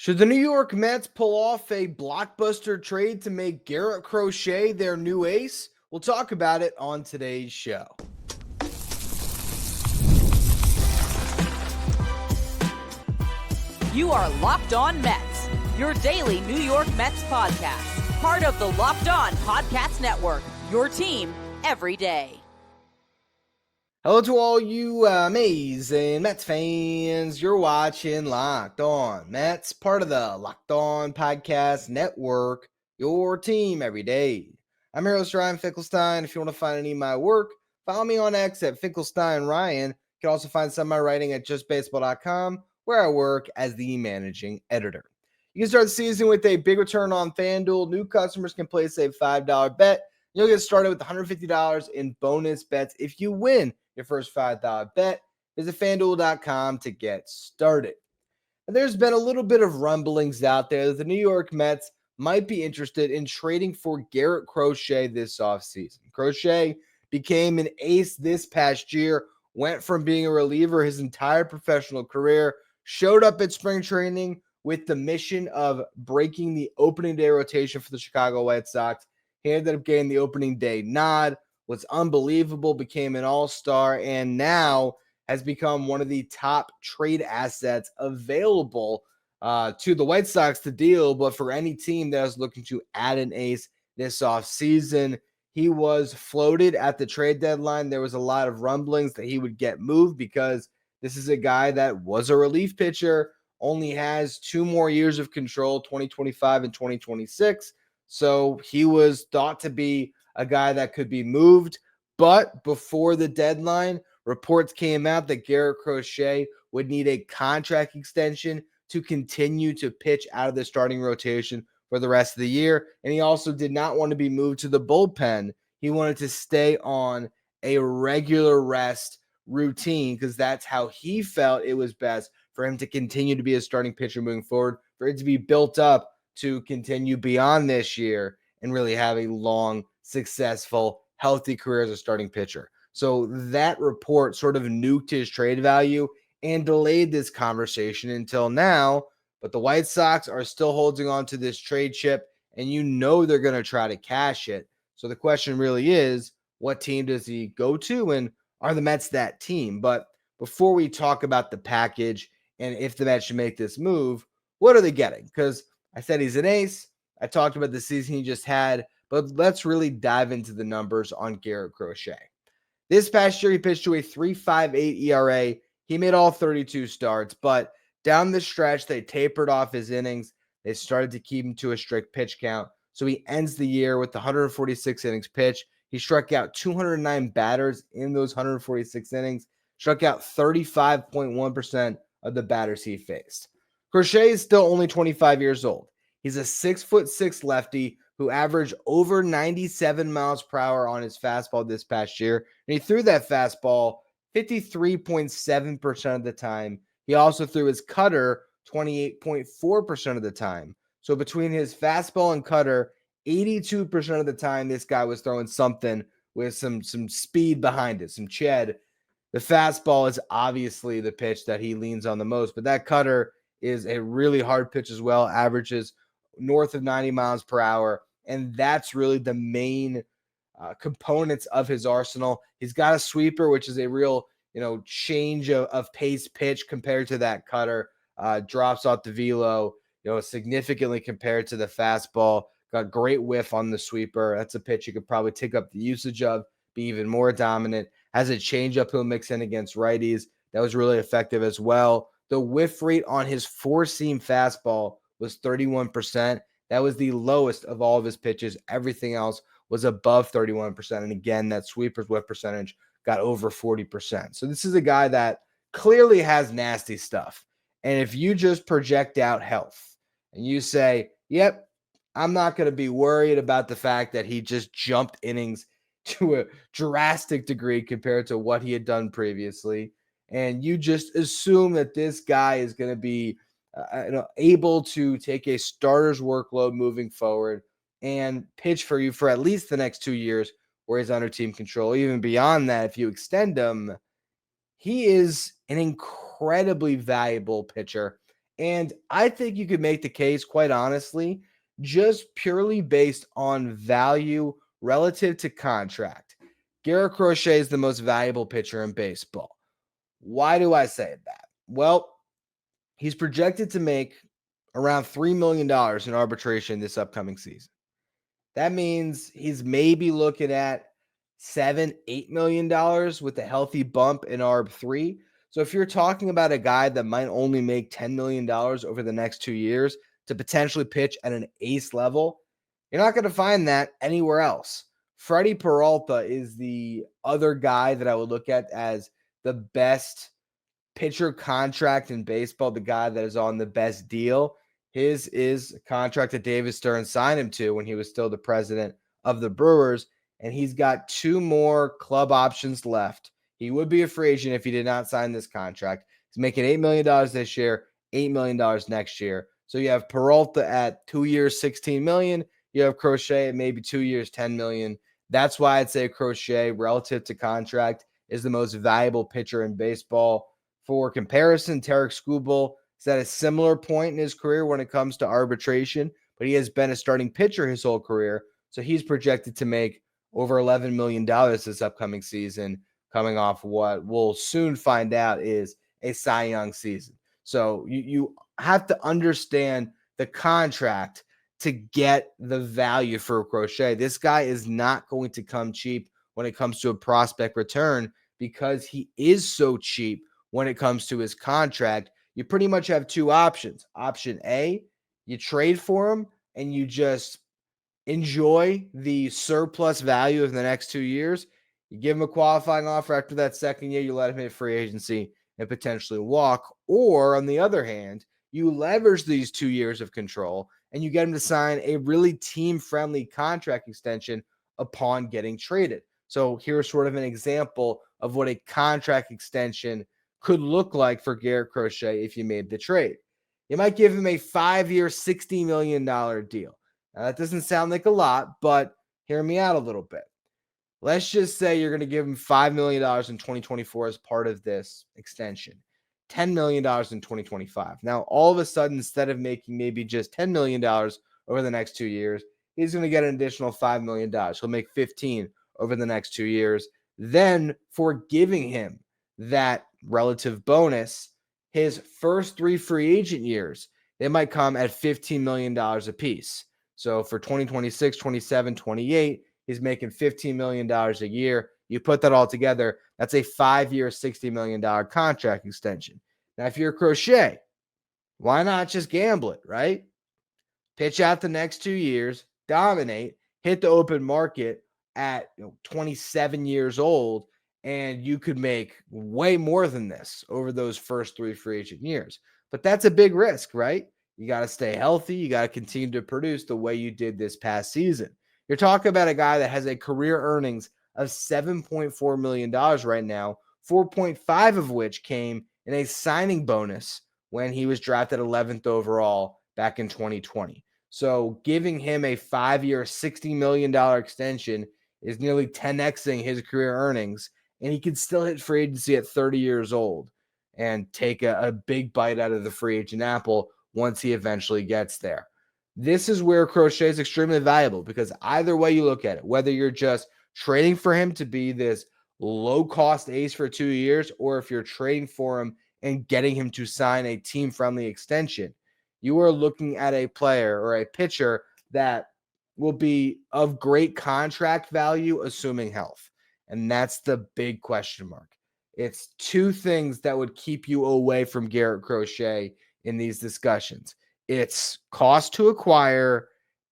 Should the New York Mets pull off a blockbuster trade to make Garrett Crochet their new ace? We'll talk about it on today's show. You are Locked On Mets, your daily New York Mets podcast. Part of the Locked On Podcast Network, your team every day. Hello to all you amazing Mets fans. You're watching Locked On Mets, part of the Locked On Podcast Network, your team every day. I'm your host, Ryan Finkelstein. If you want to find any of my work, follow me on X at Finkelstein Ryan. You can also find some of my writing at justbaseball.com, where I work as the managing editor. You can start the season with a big return on FanDuel. New customers can place a $5 bet. You'll get started with $150 in bonus bets if you win your first $5 bet. Visit fanduel.com to get started. And there's been a little bit of rumblings out there that the New York Mets might be interested in trading for Garrett Crochet this offseason. Crochet became an ace this past year, went from being a reliever his entire professional career, showed up at spring training with the mission of breaking the opening day rotation for the Chicago White Sox. He ended up getting the opening day nod, was unbelievable, became an all-star, and now has become one of the top trade assets available to the White Sox to deal, but for any team that is looking to add an ace this offseason. He was floated at the trade deadline. There was a lot of rumblings that he would get moved because this is a guy that was a relief pitcher, only has 2 more years of control, 2025 and 2026. So he was thought to be a guy that could be moved. But before the deadline, reports came out that Garrett Crochet would need a contract extension to continue to pitch out of the starting rotation for the rest of the year. And he also did not want to be moved to the bullpen. He wanted to stay on a regular rest routine because that's how he felt it was best for him to continue to be a starting pitcher moving forward, for it to be built up to continue beyond this year and really have a long, successful, healthy career as a starting pitcher. So that report sort of nuked his trade value and delayed this conversation until now. But the White Sox are still holding on to this trade chip, and you know they're going to try to cash it. So the question really is, what team does he go to, and are the Mets that team? But before we talk about the package and if the Mets should make this move, what are they getting? Because I said he's an ace. I talked about the season he just had, but let's really dive into the numbers on Garrett Crochet. This past year, he pitched to a 3.58 ERA. He made all 32 starts, but down the stretch, they tapered off his innings. They started to keep him to a strict pitch count. So he ends the year with 146 innings pitched. He struck out 209 batters in those 146 innings, struck out 35.1% of the batters he faced. Crochet is still only 25 years old. He's a 6'6" lefty who averaged over 97 miles per hour on his fastball this past year. And he threw that fastball 53.7% of the time. He also threw his cutter 28.4% of the time. So between his fastball and cutter, 82% of the time, this guy was throwing something with some speed behind it, some ched. The fastball is obviously the pitch that he leans on the most, but that cutter is a really hard pitch as well, averages north of 90 miles per hour. And that's really the main components of his arsenal. He's got a sweeper, which is a real, change of pace pitch compared to that cutter. Drops off the velo, significantly compared to the fastball. Got great whiff on the sweeper. That's a pitch you could probably take up the usage of, be even more dominant. Has a changeup he'll mix in against righties. That was really effective as well. The whiff rate on his four-seam fastball was 31%. That was the lowest of all of his pitches. Everything else was above 31%. And again, that sweeper's whiff percentage got over 40%. So this is a guy that clearly has nasty stuff. And if you just project out health and you say, yep, I'm not going to be worried about the fact that he just jumped innings to a drastic degree compared to what he had done previously, and you just assume that this guy is going to be able to take a starter's workload moving forward and pitch for you for at least the next 2 years where he's under team control. Even beyond that, if you extend him, he is an incredibly valuable pitcher. And I think you could make the case, quite honestly, just purely based on value relative to contract. Garrett Crochet is the most valuable pitcher in baseball. Why do I say that? Well, he's projected to make around $3 million in arbitration this upcoming season. That means he's maybe looking at $7-8 million with a healthy bump in ARB3. So if you're talking about a guy that might only make $10 million over the next 2 years to potentially pitch at an ace level, you're not going to find that anywhere else. Freddie Peralta is the other guy that I would look at as the best pitcher contract in baseball, the guy that is on the best deal. His is a contract that David Stern signed him to when he was still the president of the Brewers, and he's got 2 more club options left. He would be a free agent if he did not sign this contract. He's making $8 million this year, $8 million next year. So you have Peralta at 2 years, $16 million. You have Crochet at maybe 2 years, $10 million. That's why I'd say Crochet, relative to contract, is the most valuable pitcher in baseball. For comparison, Tarek Skubal is at a similar point in his career when it comes to arbitration, but he has been a starting pitcher his whole career, so he's projected to make over $11 million this upcoming season, coming off what we'll soon find out is a Cy Young season. So you have to understand the contract to get the value for Crochet. This guy is not going to come cheap when it comes to a prospect return because he is so cheap. When it comes to his contract, you pretty much have 2 options. Option A, you trade for him and you just enjoy the surplus value of the next 2 years. You give him a qualifying offer after that second year, you let him hit free agency and potentially walk. Or on the other hand, you leverage these 2 years of control and you get him to sign a really team-friendly contract extension upon getting traded. So here's sort of an example of what a contract extension could look like for Garrett Crochet if you made the trade. You might give him a 5-year, $60 million deal. Now, that doesn't sound like a lot, but hear me out a little bit. Let's just say you're going to give him $5 million in 2024 as part of this extension, $10 million in 2025. Now, all of a sudden, instead of making maybe just $10 million over the next 2 years, he's going to get an additional $5 million. He'll make 15 over the next 2 years. Then, for giving him that relative bonus, his first 3 free agent years, they might come at $15 million apiece. So for 2026, 27, 28, he's making $15 million a year. You put that all together, that's a 5-year, $60 million contract extension. Now, if you're Crochet, why not just gamble it, right? Pitch out the next 2 years, dominate, hit the open market at 27 years old, and you could make way more than this over those first 3 free agent years. But that's a big risk, right? You got to stay healthy. You got to continue to produce the way you did this past season. You're talking about a guy that has a career earnings of $7.4 million right now, 4.5 of which came in a signing bonus when he was drafted 11th overall back in 2020. So giving him a 5-year, $60 million extension is nearly 10xing his career earnings, and he could still hit free agency at 30 years old and take a big bite out of the free agent apple once he eventually gets there. This is where Crochet is extremely valuable because either way you look at it, whether you're just trading for him to be this low-cost ace for 2 years, or if you're trading for him and getting him to sign a team-friendly extension, you are looking at a player or a pitcher that will be of great contract value, assuming health. And that's the big question mark. It's 2 things that would keep you away from Garrett Crochet in these discussions. It's cost to acquire,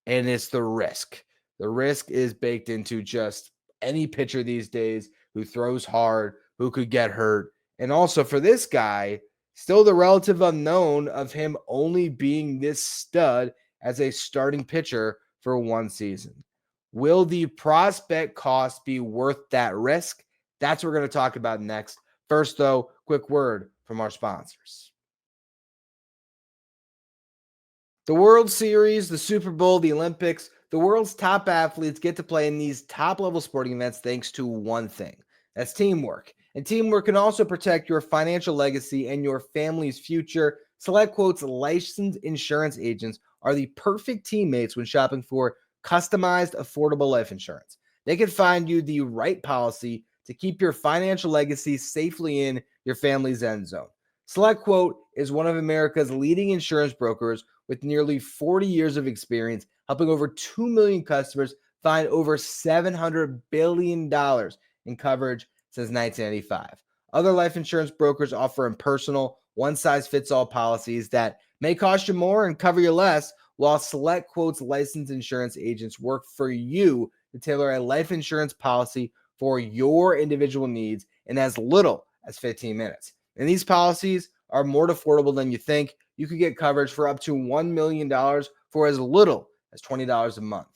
and it's the risk. The risk is baked into just any pitcher these days who throws hard, who could get hurt. And also for this guy, still the relative unknown of him only being this stud as a starting pitcher for 1 season. Will the prospect cost be worth that risk? That's what we're going to talk about next. First, though, quick word from our sponsors. The World Series, the Super Bowl, the Olympics, the world's top athletes get to play in these top-level sporting events thanks to one thing. That's teamwork. And teamwork can also protect your financial legacy and your family's future. SelectQuote's licensed insurance agents are the perfect teammates when shopping for customized, affordable life insurance. They can find you the right policy to keep your financial legacy safely in your family's end zone. SelectQuote is one of America's leading insurance brokers with nearly 40 years of experience, helping over 2 million customers find over $700 billion in coverage since 1995. Other life insurance brokers offer impersonal, one-size-fits-all policies that may cost you more and cover you less, while SelectQuote's licensed insurance agents work for you to tailor a life insurance policy for your individual needs in as little as 15 minutes. And these policies are more affordable than you think. You could get coverage for up to $1 million for as little as $20 a month.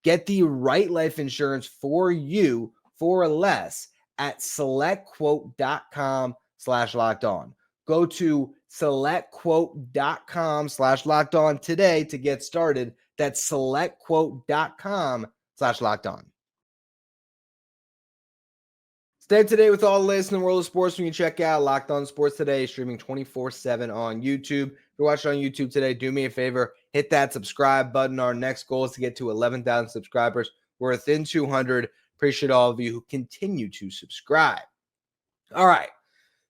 Get the right life insurance for you for less at selectquote.com/lockedon. Go to selectquote.com/lockedon today to get started. That's selectquote.com/lockedon. Stay up to date with all the latest in the world of sports when you check out Locked On Sports Today, streaming 24/7 on YouTube. If you're watching on YouTube today, do me a favor, hit that subscribe button. Our next goal is to get to 11,000 subscribers. We're within 200. Appreciate all of you who continue to subscribe. All right,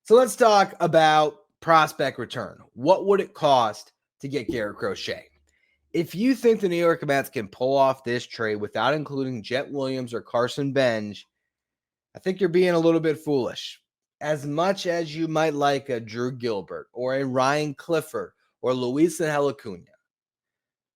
so let's talk about prospect return. What would it cost to get Garrett Crochet? If you think the New York Mets can pull off this trade without including Jett Williams or Carson Bench, I think you're being a little bit foolish. As much as you might like a Drew Gilbert or a Ryan Clifford or Luis Angel Acuna,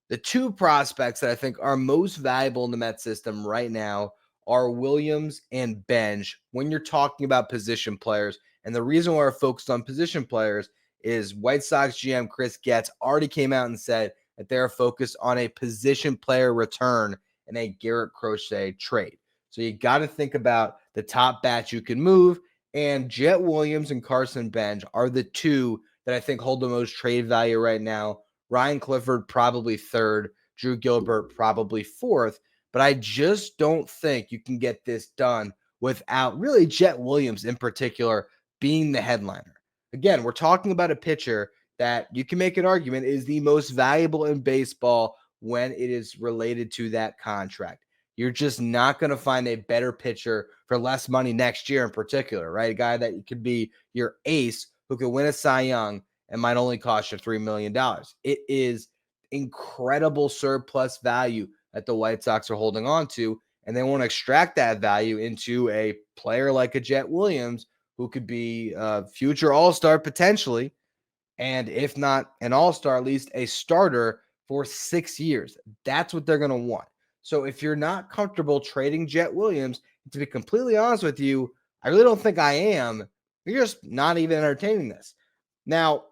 the two prospects that I think are most valuable in the Mets system right now are Williams and Bench when you're talking about position players. And the reason why we're focused on position players is White Sox GM Chris Getz already came out and said that they're focused on a position player return in a Garrett Crochet trade. So you got to think about the top bats you can move, and Jett Williams and Carson Bench are the two that I think hold the most trade value right now. Ryan Clifford probably third, Drew Gilbert probably fourth, but I just don't think you can get this done without really Jett Williams in particular being the headliner. Again, we're talking about a pitcher that you can make an argument is the most valuable in baseball when it is related to that contract. You're just not going to find a better pitcher for less money next year in particular, right? A guy that could be your ace who could win a Cy Young and might only cost you $3 million. It is incredible surplus value that the White Sox are holding on to, and they want to extract that value into a player like a Jett Williams who could be a future all-star potentially, and if not an all-star, at least a starter for 6 years. That's what they're going to want. So if you're not comfortable trading Jett Williams, to be completely honest with you, I really don't think I am. You're just not even entertaining this. Now,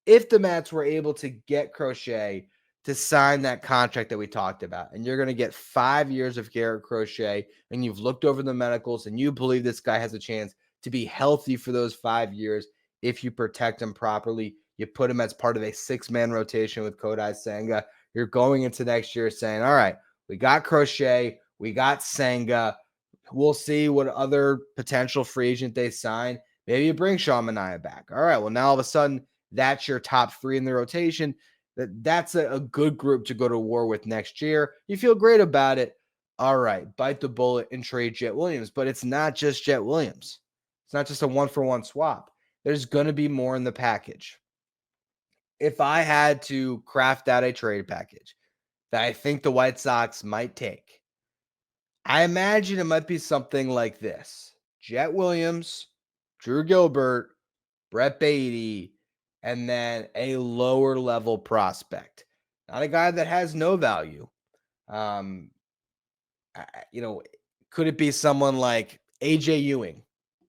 if the Mets were able to get Crochet to sign that contract that we talked about, and you're going to get 5 years of Garrett Crochet, and you've looked over the medicals, and you believe this guy has a chance to be healthy for those 5 years if you protect him properly, you put him as part of a 6-man rotation with Kodai Senga, you're going into next year saying, all right, we got Crochet, we got Senga. We'll see what other potential free agent they sign. Maybe you bring Sean Manaea back. All right, well, now all of a sudden, that's your top 3 in the rotation. That's a good group to go to war with next year. You feel great about it. All right, bite the bullet and trade Jett Williams. But it's not just Jett Williams. It's not just a one-for-one swap. There's going to be more in the package. If I had to craft out a trade package that I think the White Sox might take, I imagine it might be something like this. Jett Williams, Drew Gilbert, Brett Beatty, and then a lower level prospect. Not a guy that has no value. Could it be someone like AJ Ewing,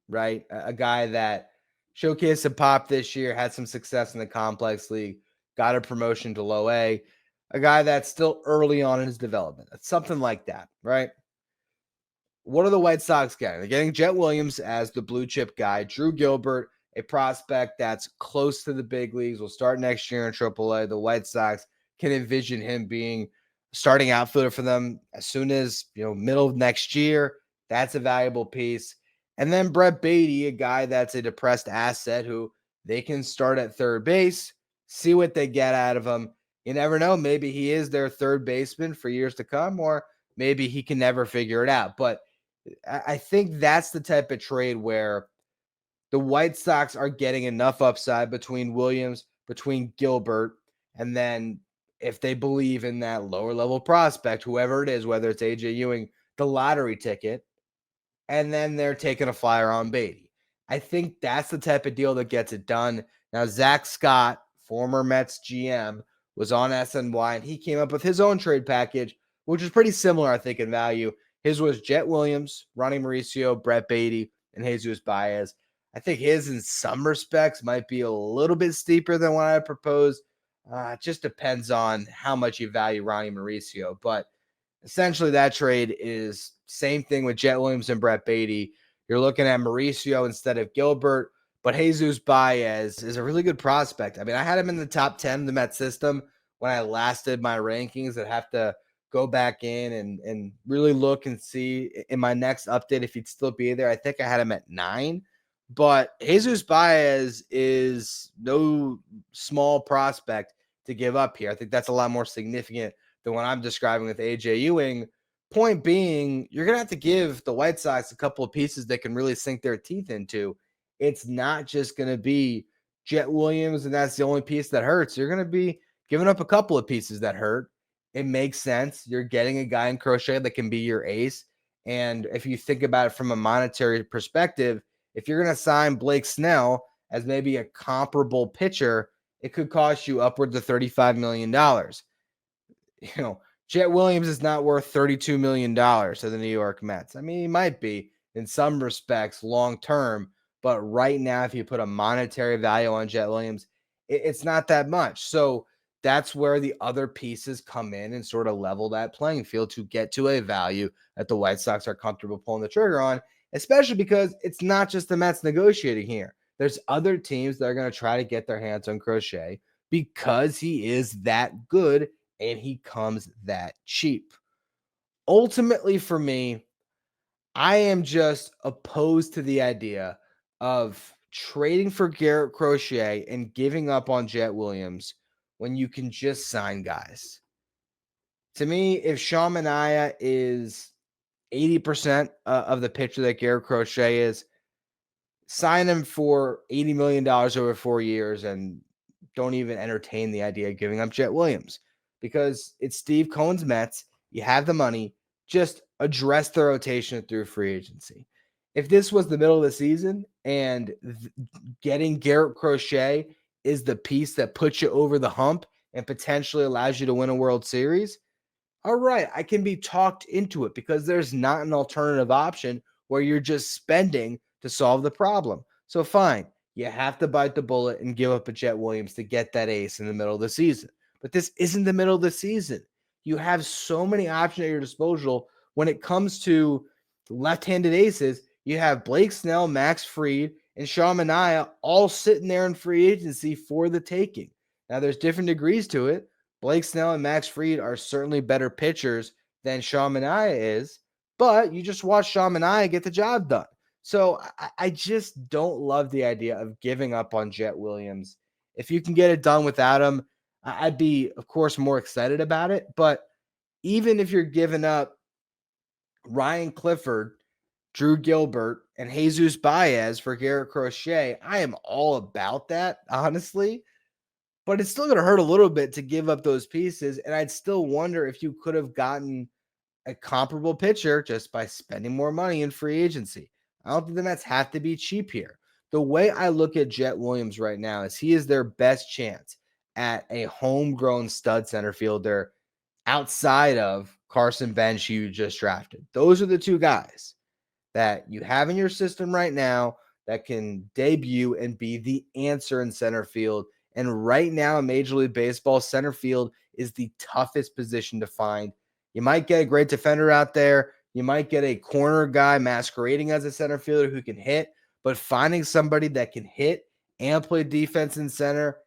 right? A guy that showcased a pop this year, had some success in the complex league, got a promotion to low A, a guy that's still early on in his development. It's something like that, right? What are the White Sox getting? They're getting Jett Williams as the blue chip guy, Drew Gilbert, a prospect that's close to the big leagues, will start next year in AAA. The White Sox can envision him being starting outfielder for them as soon as, middle of next year. That's a valuable piece. And then Brett Beatty, a guy that's a depressed asset who they can start at third base, see what they get out of him. You never know. Maybe he is their third baseman for years to come, or maybe he can never figure it out. But I think that's the type of trade where the White Sox are getting enough upside between Williams, between Gilbert, and then if they believe in that lower level prospect, whoever it is, whether it's AJ Ewing, the lottery ticket, and then they're taking a flyer on Beatty. I think that's the type of deal that gets it done. Now, Zach Scott, former Mets GM, was on SNY, and he came up with his own trade package, which is pretty similar, I think, in value. His was Jett Williams, Ronnie Mauricio, Brett Beatty, and Jesus Baez. I think his, in some respects, might be a little bit steeper than what I proposed. It just depends on how much you value Ronnie Mauricio. But essentially, that trade is same thing with Jett Williams and Brett Beatty. You're looking at Mauricio instead of Gilbert, but Jesus Baez is a really good prospect. I mean, I had him in the top 10 of the Met system when I last did my rankings. I'd have to go back in and really look and see in my next update if he'd still be there. I think I had him at 9, but Jesus Baez is no small prospect to give up here. I think that's a lot more significant than what I'm describing with AJ Ewing. Point being, you're going to have to give the White Sox a couple of pieces they can really sink their teeth into. It's not just going to be Jett Williams, and that's the only piece that hurts. You're going to be giving up a couple of pieces that hurt. It makes sense. You're getting a guy in Crochet that can be your ace. And if you think about it from a monetary perspective, if you're going to sign Blake Snell as maybe a comparable pitcher, it could cost you upwards of $35 million. Jett Williams is not worth $32 million to the New York Mets. I mean, he might be in some respects long term, but right now, if you put a monetary value on Jett Williams, it's not that much. So that's where the other pieces come in and sort of level that playing field to get to a value that the White Sox are comfortable pulling the trigger on, especially because it's not just the Mets negotiating here. There's other teams that are going to try to get their hands on Crochet because he is that good and he comes that cheap. Ultimately, for me, I am just opposed to the idea of trading for Garrett Crochet and giving up on Jett Williams when you can just sign guys. To me, if Sean Manaea is 80% of the pitcher that Garrett Crochet is, sign him for $80 million over 4 years and don't even entertain the idea of giving up Jett Williams because it's Steve Cohen's Mets. You have the money. Just address the rotation through free agency. If this was the middle of the season and getting Garrett Crochet is the piece that puts you over the hump and potentially allows you to win a World Series, all right, I can be talked into it because there's not an alternative option where you're just spending to solve the problem. So fine, you have to bite the bullet and give up a Jett Williams to get that ace in the middle of the season. But this isn't the middle of the season. You have so many options at your disposal when it comes to left-handed aces. You have Blake Snell, Max Fried, and Sean Manaea all sitting there in free agency for the taking. Now, there's different degrees to it. Blake Snell and Max Fried are certainly better pitchers than Sean Manaea is, but you just watch Sean Manaea get the job done. So I just don't love the idea of giving up on Jett Williams. If you can get it done without him, I'd be, of course, more excited about it. But even if you're giving up Ryan Clifford, Drew Gilbert, and Jesus Baez for Garrett Crochet, I am all about that, honestly. But it's still going to hurt a little bit to give up those pieces. And I'd still wonder if you could have gotten a comparable pitcher just by spending more money in free agency. I don't think the Mets have to be cheap here. The way I look at Jett Williams right now is he is their best chance at a homegrown stud center fielder outside of Carson Bench, who you just drafted. Those are the two guys that you have in your system right now that can debut and be the answer in center field. And right now in Major League Baseball, center field is the toughest position to find. You might get a great defender out there. You might get a corner guy masquerading as a center fielder who can hit, but finding somebody that can hit and play defense in center,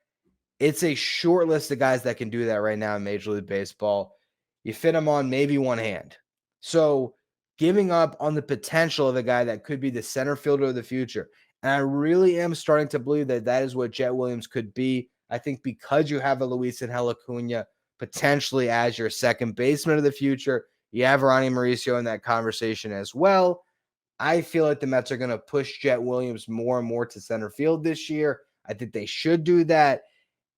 it's a short list of guys that can do that right now in Major League Baseball. You fit them on maybe one hand. So giving up on the potential of a guy that could be the center fielder of the future. And I really am starting to believe that that is what Jett Williams could be. I think because you have a Luis Angel Acuna potentially as your second baseman of the future, you have Ronnie Mauricio in that conversation as well. I feel like the Mets are going to push Jett Williams more and more to center field this year. I think they should do that.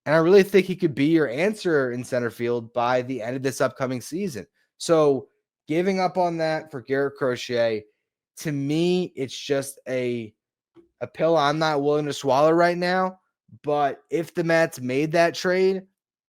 And I really think he could be your answer in center field by the end of this upcoming season. So giving up on that for Garrett Crochet, to me, it's just a pill I'm not willing to swallow right now. But if the Mets made that trade,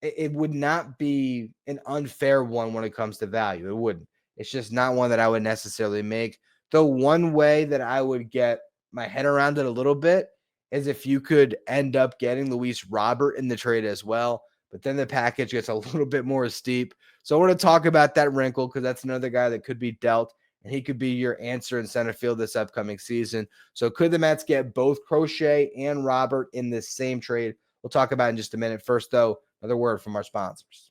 it would not be an unfair one when it comes to value. It wouldn't. It's just not one that I would necessarily make. The one way that I would get my head around it a little bit is if you could end up getting Luis Robert in the trade as well. But then the package gets a little bit more steep. So I want to talk about that wrinkle because that's another guy that could be dealt, and he could be your answer in center field this upcoming season. So could the Mets get both Crochet and Robert in this same trade? We'll talk about it in just a minute. First, though, another word from our sponsors.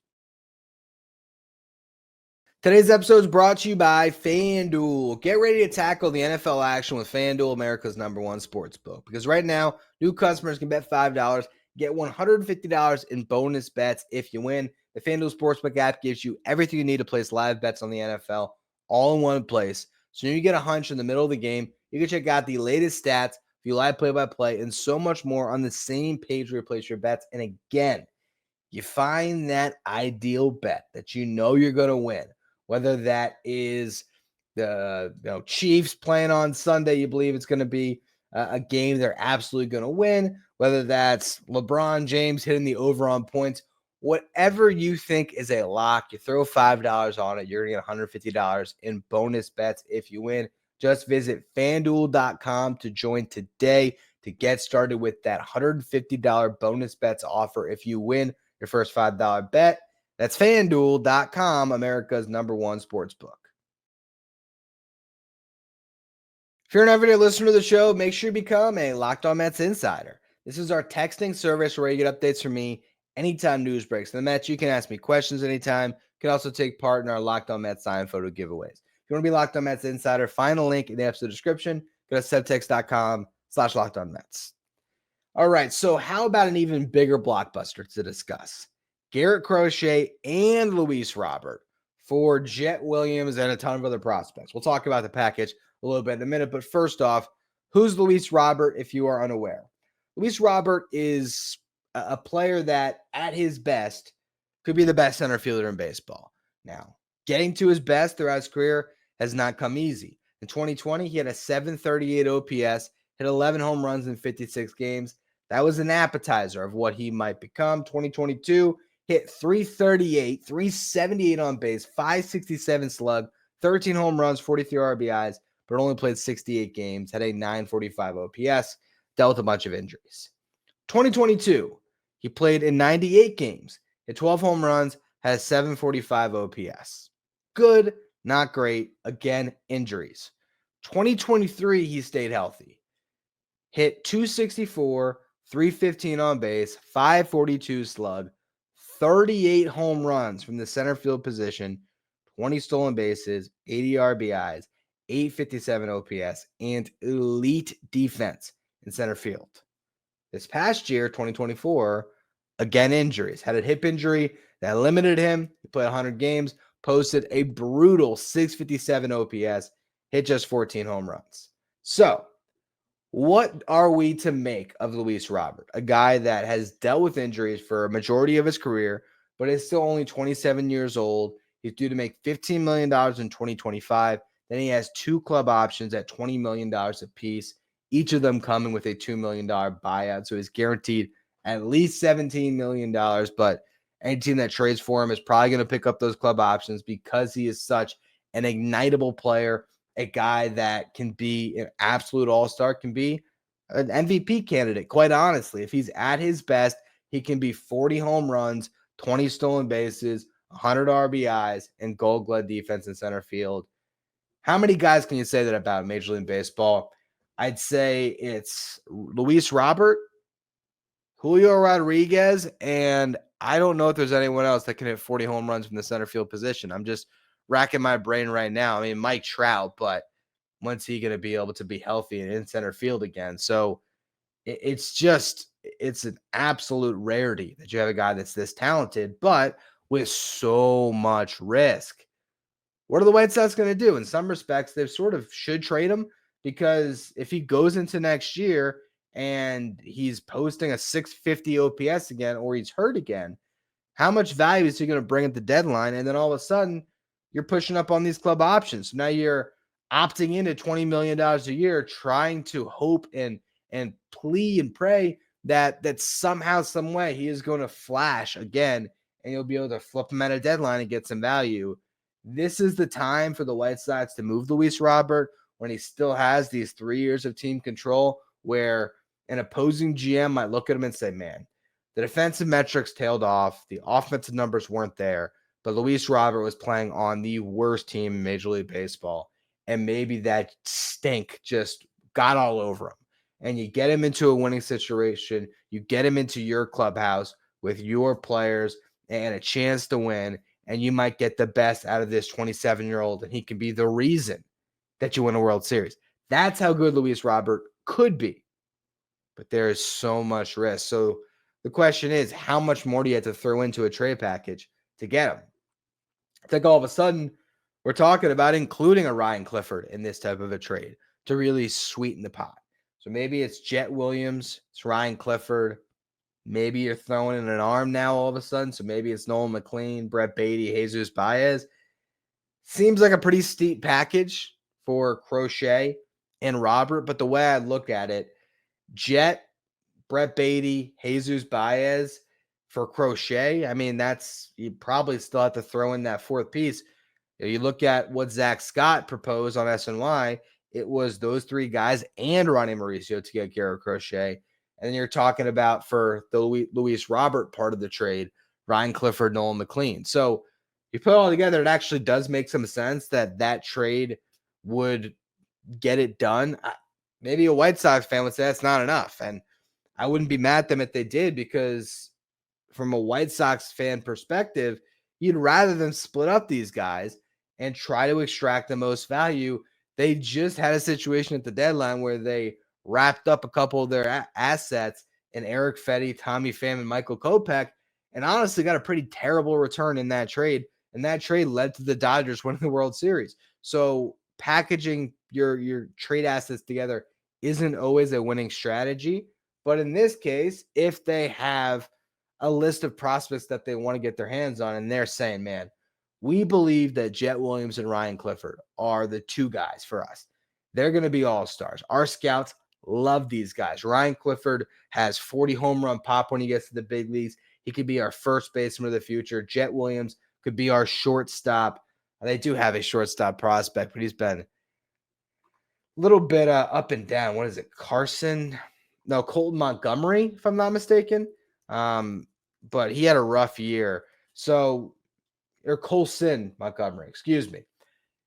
Today's episode is brought to you by FanDuel. Get ready to tackle the NFL action with FanDuel, America's #1 sports book. Because right now, new customers can bet $5, get $150 in bonus bets if you win. The FanDuel Sportsbook app gives you everything you need to place live bets on the NFL all in one place. So when you get a hunch in the middle of the game, you can check out the latest stats, view live play-by-play, and so much more on the same page where you place your bets. And again, you find that ideal bet that you know you're going to win. Whether that is the Chiefs playing on Sunday, you believe it's going to be a game they're absolutely going to win. Whether that's LeBron James hitting the over on points, whatever you think is a lock, you throw $5 on it, you're going to get $150 in bonus bets if you win. Just visit fanduel.com to join today to get started with that $150 bonus bets offer if you win your first $5 bet. That's fanduel.com, America's #1 sports book. If you're an everyday listener to the show, make sure you become a Locked On Mets insider. This is our texting service where you get updates from me anytime news breaks in the Mets. You can ask me questions anytime. You can also take part in our Locked On Mets sign photo giveaways. If you want to be Locked On Mets insider, find a link in the episode description. Go to subtext.com/LockedOnMets. All right, so how about an even bigger blockbuster to discuss? Garrett Crochet and Luis Robert for Jett Williams and a ton of other prospects. We'll talk about the package a little bit in a minute, but first off, who's Luis Robert if you are unaware? Luis Robert is a player that at his best could be the best center fielder in baseball. Now, getting to his best throughout his career has not come easy. In 2020, he had a .738 OPS, hit 11 home runs in 56 games. That was an appetizer of what he might become. 2022, hit .338, .378 on base, .567 slug, 13 home runs, 43 RBIs, but only played 68 games, had a .945 OPS, dealt with a bunch of injuries. 2022, he played in 98 games, hit 12 home runs, had a .745 OPS. Good, not great. Again, injuries. 2023, he stayed healthy. Hit .264, .315 on base, .542 slug, 38 home runs from the center field position, 20 stolen bases, 80 RBIs, .857 OPS, and elite defense in center field. This past year, 2024, again, injuries. Had a hip injury that limited him. He played 100 games, posted a brutal .657 OPS, hit just 14 home runs. So, what are we to make of Luis Robert, a guy that has dealt with injuries for a majority of his career, but is still only 27 years old? He's due to make $15 million in 2025. Then he has two club options at $20 million apiece, each of them coming with a $2 million buyout. So he's guaranteed at least $17 million, but any team that trades for him is probably going to pick up those club options because he is such an ignitable player, a guy that can be an absolute all-star, can be an MVP candidate, quite honestly. If he's at his best, he can be 40 home runs, 20 stolen bases, 100 RBIs, and gold glove defense in center field. How many guys can you say that about Major League Baseball? I'd say it's Luis Robert, Julio Rodriguez, and I don't know if there's anyone else that can hit 40 home runs from the center field position. I'm just racking my brain right now. I mean, Mike Trout, but when's he going to be able to be healthy and in center field again? So it's an absolute rarity that you have a guy that's this talented, but with so much risk. What are the White Sox going to do? In some respects, they sort of should trade him, because if he goes into next year and he's posting a 650 OPS again, or he's hurt again, how much value is he going to bring at the deadline? And then all of a sudden, you're pushing up on these club options. So now you're opting into $20 million a year, trying to hope and plea and pray that somehow, some way, he is going to flash again, and you'll be able to flip him at a deadline and get some value. This is the time for the White Sox to move Luis Robert, when he still has these 3 years of team control, where an opposing GM might look at him and say, man, the defensive metrics tailed off, the offensive numbers weren't there, but Luis Robert was playing on the worst team in Major League Baseball, and maybe that stink just got all over him. And you get him into a winning situation, you get him into your clubhouse with your players and a chance to win, and you might get the best out of this 27-year-old, and he can be the reason that you win a World Series. That's how good Luis Robert could be. But there is so much risk. So the question is, how much more do you have to throw into a trade package to get him? I think all of a sudden we're talking about including a Ryan Clifford in this type of a trade to really sweeten the pot. So maybe it's Jett Williams, it's Ryan Clifford. Maybe you're throwing in an arm now all of a sudden. So maybe it's Nolan McLean, Brett Beatty, Jesus Baez. Seems like a pretty steep package for Crochet and Robert. But the way I look at it, Jett, Brett Beatty, Jesus Baez for Crochet, I mean, you probably still have to throw in that fourth piece. You look at what Zach Scott proposed on SNY, it was those three guys and Ronnie Mauricio to get Garrett Crochet. And then you're talking about, for the Luis Robert part of the trade, Ryan Clifford, Nolan McLean. So you put it all together, it actually does make some sense that trade would get it done. Maybe a White Sox fan would say that's not enough. And I wouldn't be mad at them if they did, because from a White Sox fan perspective, you'd rather them split up these guys and try to extract the most value. They just had a situation at the deadline where they wrapped up a couple of their assets in Eric Fetty, Tommy Pham, and Michael Kopech, and honestly got a pretty terrible return in that trade. And that trade led to the Dodgers winning the World Series. So packaging your trade assets together isn't always a winning strategy. But in this case, if they have a list of prospects that they want to get their hands on, and they're saying, man, we believe that Jett Williams and Ryan Clifford are the two guys for us. They're going to be all-stars. Our scouts love these guys. Ryan Clifford has 40 home run pop when he gets to the big leagues. He could be our first baseman of the future. Jett Williams could be our shortstop. They do have a shortstop prospect, but he's been a little bit up and down. What is it? Colton Montgomery, if I'm not mistaken. But he had a rough year. Or Colson Montgomery, excuse me.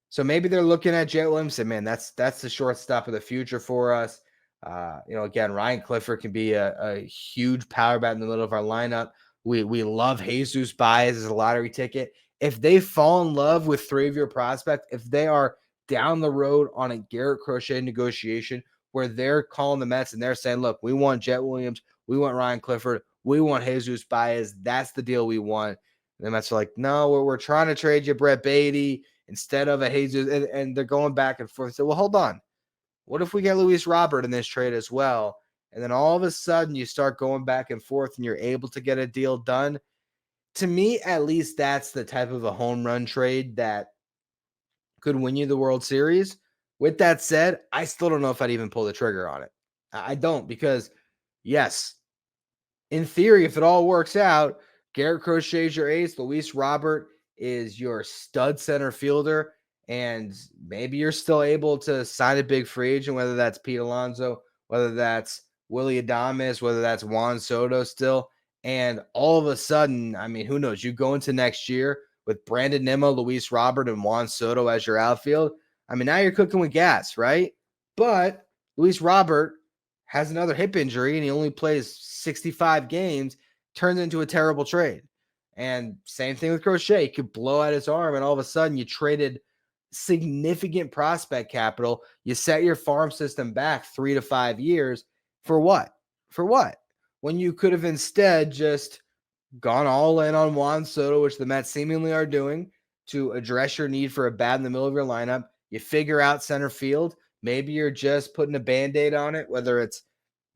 So maybe they're looking at Jett Williams and, man, that's the shortstop of the future for us. Again, Ryan Clifford can be a huge power bat in the middle of our lineup. We love Jesus Baez as a lottery ticket. If they fall in love with three of your prospects, if they are down the road on a Garrett Crochet negotiation where they're calling the Mets and they're saying, look, we want Jett Williams, we want Ryan Clifford, we want Jesus Baez, that's the deal we want. And the Mets are like, no, we're trying to trade you Brett Beatty instead of a Jesus, and they're going back and forth. So, well, hold on. What if we get Luis Robert in this trade as well? And then all of a sudden you start going back and forth and you're able to get a deal done. To me, at least, that's the type of a home run trade that could win you the World Series. With that said, I still don't know if I'd even pull the trigger on it. I don't, because yes, in theory, if it all works out, Garrett Crochet is your ace, Luis Robert is your stud center fielder, and maybe you're still able to sign a big free agent, whether that's Pete Alonso, whether that's Willy Adames, whether that's Juan Soto still. And all of a sudden, I mean, who knows? You go into next year with Brandon Nimmo, Luis Robert, and Juan Soto as your outfield. I mean, now you're cooking with gas, right? But Luis Robert has another hip injury and he only plays 65 games, turns into a terrible trade. And same thing with Crochet. He could blow out his arm, and all of a sudden you traded significant prospect capital. You set your farm system back 3 to 5 years for what? For what? When you could have instead just gone all in on Juan Soto, which the Mets seemingly are doing, to address your need for a bat in the middle of your lineup. You figure out center field. Maybe you're just putting a Band-Aid on it, whether it's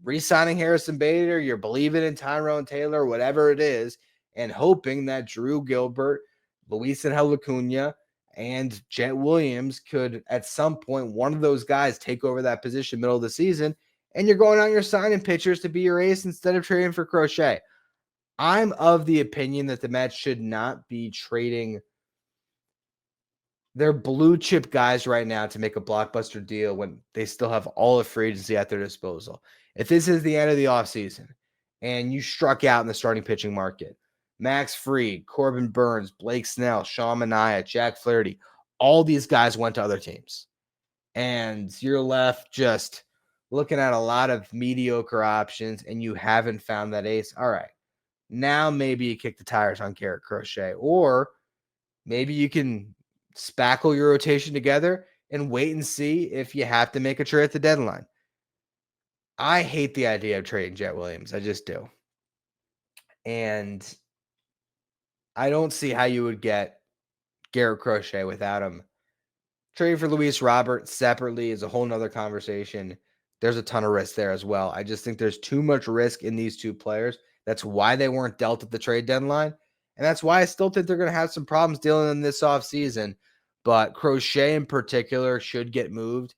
re-signing Harrison Bader, you're believing in Tyrone Taylor, whatever it is, and hoping that Drew Gilbert, Luis Angel Acuna, and Jett Williams could, at some point, one of those guys take over that position middle of the season, and you're going out, you're signing pitchers to be your ace instead of trading for Crochet. I'm of the opinion that the Mets should not be trading their blue chip guys right now to make a blockbuster deal when they still have all of free agency at their disposal. If this is the end of the offseason and you struck out in the starting pitching market, Max Fried, Corbin Burns, Blake Snell, Sean Manaea, Jack Flaherty, all these guys went to other teams. And you're left just looking at a lot of mediocre options and you haven't found that ace. All right. Now maybe you kick the tires on Garrett Crochet, or maybe you can spackle your rotation together and wait and see if you have to make a trade at the deadline. I hate the idea of trading Jett Williams. I just do. And I don't see how you would get Garrett Crochet without him. Trading for Luis Robert separately is a whole nother conversation. There's a ton of risk there as well. I just think there's too much risk in these two players. That's why they weren't dealt at the trade deadline. And that's why I still think they're going to have some problems dealing in this offseason. But Crochet in particular should get moved.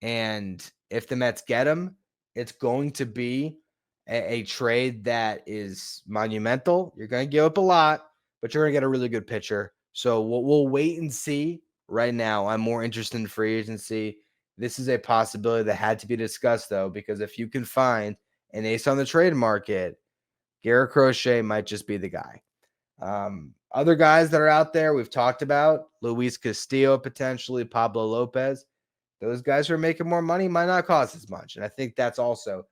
And if the Mets get him, it's going to be a trade that is monumental. You're going to give up a lot, but you're going to get a really good pitcher. So we'll wait and see. Right now, I'm more interested in free agency. This is a possibility that had to be discussed, though, because if you can find an ace on the trade market, Garrett Crochet might just be the guy. Other guys that are out there we've talked about, Luis Castillo potentially, Pablo Lopez. Those guys who are making more money might not cost as much. And I think that's also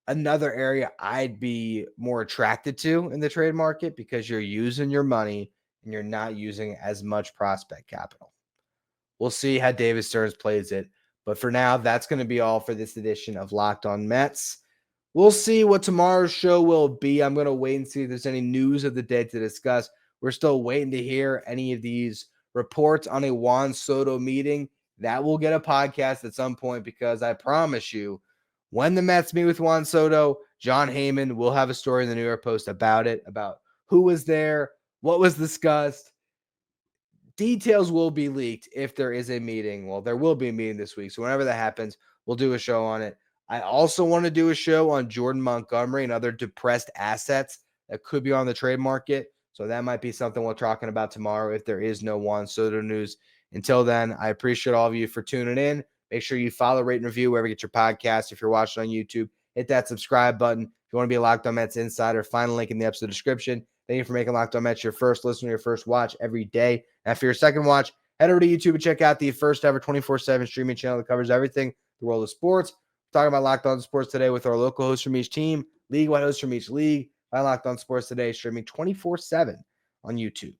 another area I'd be more attracted to in the trade market because you're using your money and you're not using as much prospect capital. We'll see how David Stearns plays it. But for now, that's going to be all for this edition of Locked On Mets. We'll see what tomorrow's show will be. I'm going to wait and see if there's any news of the day to discuss. We're still waiting to hear any of these reports on a Juan Soto meeting. That will get a podcast at some point because I promise you, when the Mets meet with Juan Soto, John Heyman will have a story in the New York Post about it, about who was there, what was discussed. Details will be leaked if there is a meeting. Well, there will be a meeting this week. So whenever that happens, we'll do a show on it. I also want to do a show on Jordan Montgomery and other depressed assets that could be on the trade market. So that might be something we're talking about tomorrow if there is no Juan Soto news. Until then, I appreciate all of you for tuning in. Make sure you follow, rate, and review wherever you get your podcast. If you're watching on YouTube, hit that subscribe button. If you want to be a Locked On Mets insider, find a link in the episode description. Thank you for making Locked On Mets your first listen, your first watch every day. And for your second watch, head over to YouTube and check out the first ever 24/7 streaming channel that covers everything the world of sports. We're talking about Locked On Sports today with our local hosts from each team, league-wide hosts from each league. Find Locked On Sports today streaming 24/7 on YouTube.